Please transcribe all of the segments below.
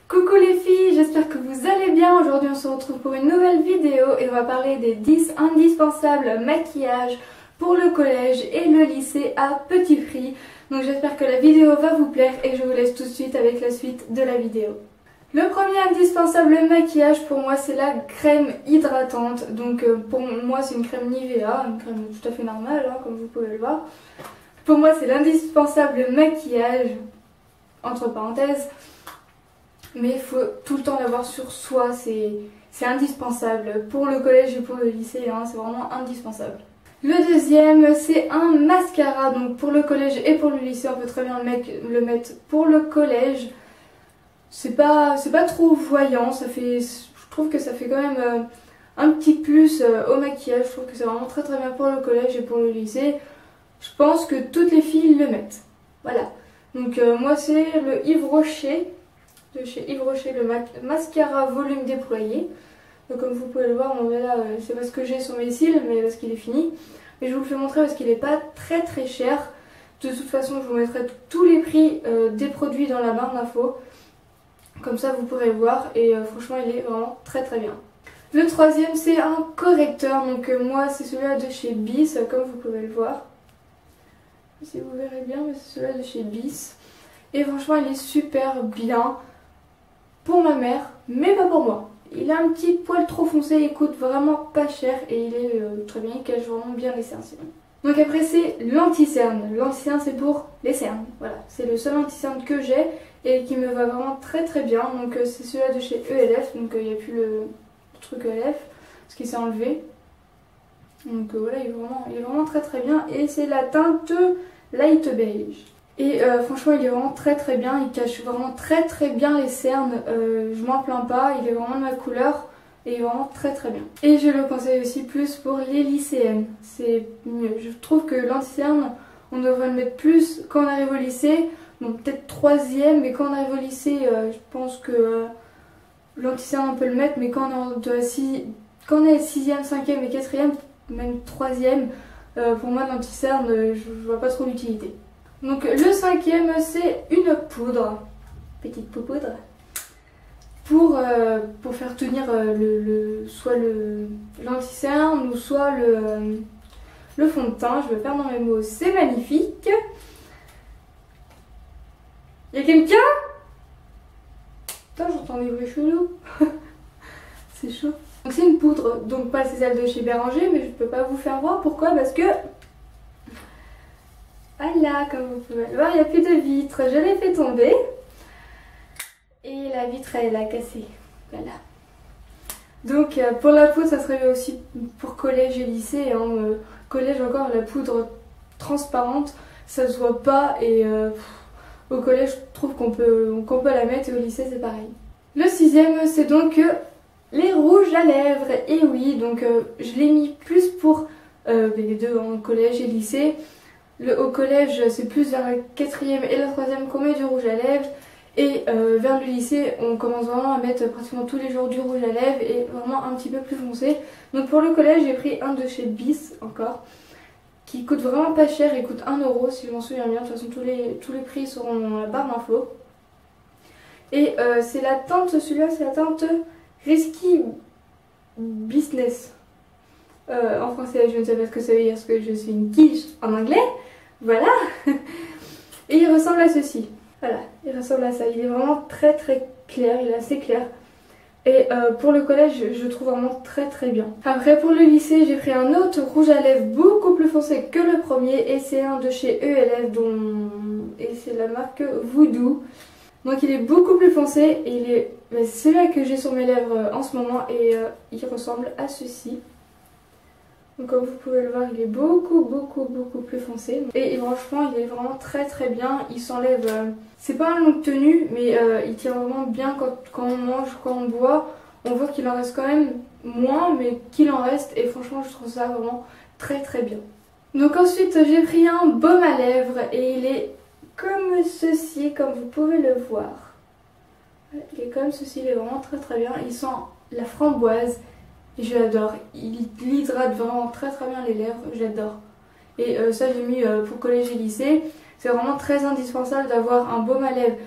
Coucou les filles, j'espère que vous allez bien. Aujourd'hui on se retrouve pour une nouvelle vidéo et on va parler des 10 indispensables maquillages pour le collège et le lycée à petit prix. Donc j'espère que la vidéo va vous plaire et je vous laisse tout de suite avec la suite de la vidéo. Le premier indispensable maquillage pour moi c'est la crème hydratante. Donc pour moi c'est une crème Nivea, une crème tout à fait normale hein, comme vous pouvez le voir. Pour moi c'est l'indispensable maquillage, entre parenthèses. Mais il faut tout le temps l'avoir sur soi, c'est indispensable pour le collège et pour le lycée, hein, c'est vraiment indispensable. Le deuxième c'est un mascara, donc pour le collège et pour le lycée on peut très bien le mettre pour le collège. C'est pas trop voyant, je trouve que ça fait quand même un petit plus au maquillage, je trouve que c'est vraiment très bien pour le collège et pour le lycée. Je pense que toutes les filles le mettent, voilà. Donc moi c'est le Yves Rocher. De chez Yves Rocher, le mascara volume déployé. Donc comme vous pouvez le voir, bon, là c'est parce que j'ai sur mes cils, mais parce qu'il est fini. Mais je vous le fais montrer parce qu'il n'est pas très cher. De toute façon, je vous mettrai tous les prix des produits dans la barre d'infos. Comme ça, vous pourrez voir. Et franchement, il est vraiment très bien. Le troisième, c'est un correcteur. Donc moi, c'est celui-là de chez Bis, comme vous pouvez le voir. Si vous verrez bien, mais c'est celui-là de chez Bis. Et franchement, il est super bien. Pour ma mère, mais pas pour moi. Il a un petit poil trop foncé, il coûte vraiment pas cher et il est très bien, il cache vraiment bien les cernes. Donc après c'est l'anti-cerne. L'anti-cerne c'est pour les cernes, voilà. C'est le seul anti-cerne que j'ai et qui me va vraiment très bien. Donc c'est celui-là de chez ELF, donc il n'y a plus le truc ELF, parce qu'il s'est enlevé. Donc voilà, il est vraiment très bien et c'est la teinte light beige. Et franchement il est vraiment très bien, il cache vraiment très bien les cernes, je m'en plains pas, il est vraiment de ma couleur et il est vraiment très bien. Et je le conseille aussi plus pour les lycéennes, c'est mieux. Je trouve que l'anti-cerne, on devrait le mettre plus quand on arrive au lycée, bon peut-être 3e, mais quand on arrive au lycée, je pense que l'anti-cerne on peut le mettre, mais quand on est 6e, 5e et 4e, même 3e, pour moi l'anti-cerne, je vois pas trop l'utilité. Donc le cinquième c'est une poudre, petite poudre, pour faire tenir soit l'anti-cerne ou soit le fond de teint. Je vais faire dans mes mots, c'est magnifique. Y'a quelqu'un? Putain, j'entends des bruits chelous. C'est chaud. Donc c'est une poudre, donc pas c'est celle de chez Béranger, mais je peux pas vous faire voir. Pourquoi? Parce que voilà, comme vous pouvez le voir, il n'y a plus de vitre. Je l'ai fait tomber. Et la vitre, elle a cassé. Voilà. Donc, pour la poudre, ça serait aussi pour collège et lycée. Hein. Collège, encore, la poudre transparente, ça se voit pas. Et au collège, je trouve qu'on peut la mettre. Et au lycée, c'est pareil. Le sixième, c'est donc les rouges à lèvres. Et oui, donc je l'ai mis plus pour les deux, en collège et lycée. Au collège, c'est plus vers la 4e et la 3e qu'on met du rouge à lèvres. Et vers le lycée, on commence vraiment à mettre pratiquement tous les jours du rouge à lèvres et vraiment un petit peu plus foncé. Donc pour le collège, j'ai pris un de chez Bis encore, qui coûte vraiment pas cher, il coûte 1 € si je m'en souviens bien. De toute façon, tous les prix seront dans la barre d'infos. Et c'est la teinte, celui-là, c'est la teinte Risky Business. En français, je ne sais pas ce que ça veut dire parce que je suis une quiche en anglais. Voilà. Et il ressemble à ceci. Voilà, il ressemble à ça. Il est vraiment très clair, il est assez clair. Et pour le collège, je trouve vraiment très bien. Après, pour le lycée, j'ai pris un autre rouge à lèvres beaucoup plus foncé que le premier. Et c'est un de chez ELF, et c'est la marque Voodoo. Donc il est beaucoup plus foncé. Et c'est celui-là que j'ai sur mes lèvres en ce moment. Et il ressemble à ceci. Donc comme vous pouvez le voir, il est beaucoup plus foncé. Et franchement, il est vraiment très bien. Il s'enlève... c'est pas un look tenue, mais il tient vraiment bien quand on mange, quand on boit. On voit qu'il en reste quand même moins, mais qu'il en reste. Et franchement, je trouve ça vraiment très bien. Donc ensuite, j'ai pris un baume à lèvres. Et il est comme ceci, comme vous pouvez le voir. Il est comme ceci, il est vraiment très bien. Il sent la framboise. Je l'adore, il hydrate vraiment très bien les lèvres, j'adore. Et ça j'ai mis pour collège et lycée. C'est vraiment très indispensable d'avoir un baume à lèvres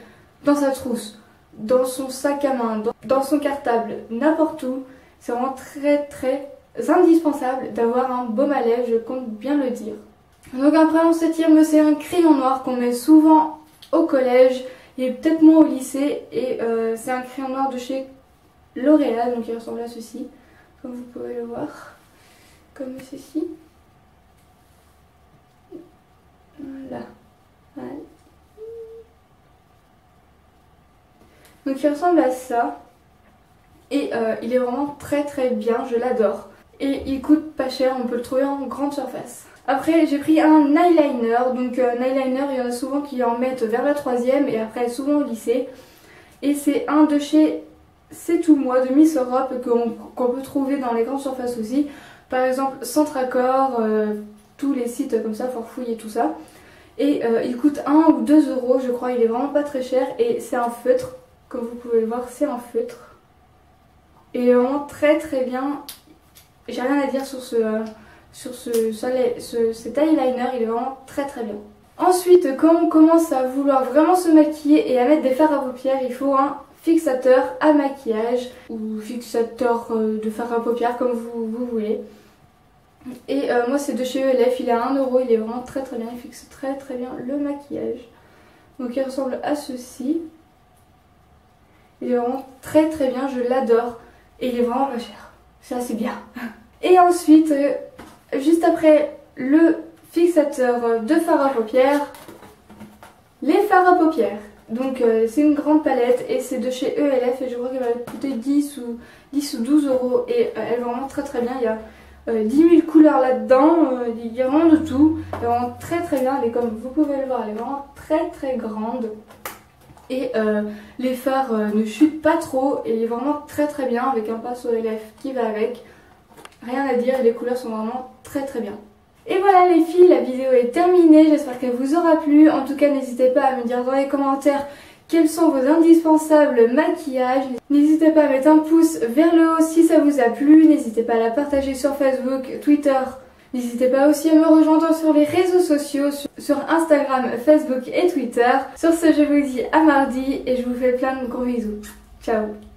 dans sa trousse dans son sac à main, dans son cartable, n'importe où. C'est vraiment très indispensable d'avoir un baume à lèvres, je compte bien le dire. Donc après en 7ème, c'est un crayon noir qu'on met souvent au collège et peut-être moins au lycée. Et c'est un crayon noir de chez L'Oréal, donc il ressemble à ceci, comme vous pouvez le voir, comme ceci. Voilà. Donc il ressemble à ça. Et il est vraiment très bien, je l'adore. Et il coûte pas cher, on peut le trouver en grande surface. Après j'ai pris un eyeliner, donc un eyeliner il y en a souvent qui en mettent vers la 3ème et après souvent au lycée. Et c'est un de chez C'est Tout Moi de Miss Europe qu'on peut trouver dans les grandes surfaces aussi. Par exemple Centracor, tous les sites comme ça, Forfouille et tout ça. Et il coûte 1 ou 2 euros je crois, il est vraiment pas très cher et c'est un feutre. Comme vous pouvez le voir, c'est un feutre. Et il est vraiment très bien. J'ai rien à dire sur cet eyeliner, il est vraiment très bien. Ensuite, quand on commence à vouloir vraiment se maquiller et à mettre des fards à paupières, il faut un fixateur à maquillage ou fixateur de fard à paupières comme vous voulez. Et moi c'est de chez ELF, il est à 1 euro, il est vraiment très bien, il fixe très bien le maquillage. Donc il ressemble à ceci. Il est vraiment très bien, je l'adore. Et il est vraiment pas cher. C'est assez bien. Et ensuite, juste après le fixateur de fard à paupières, les fards à paupières. Donc c'est une grande palette et c'est de chez ELF et je crois qu'elle va coûter 10 ou 12 euros. Et elle est vraiment très bien. Il y a 10 000 couleurs là-dedans. Il y a vraiment de tout. Elle est vraiment très bien. Elle est, comme vous pouvez le voir, elle est vraiment très grande. Et les fards ne chutent pas trop et il est vraiment très bien avec un pinceau ELF qui va avec. Rien à dire, les couleurs sont vraiment très bien. Et voilà les filles, la vidéo est terminée, j'espère qu'elle vous aura plu. En tout cas n'hésitez pas à me dire dans les commentaires quels sont vos indispensables maquillages. N'hésitez pas à mettre un pouce vers le haut si ça vous a plu, n'hésitez pas à la partager sur Facebook, Twitter. N'hésitez pas aussi à me rejoindre sur les réseaux sociaux, sur Instagram, Facebook et Twitter. Sur ce, je vous dis à mardi et je vous fais plein de gros bisous. Ciao!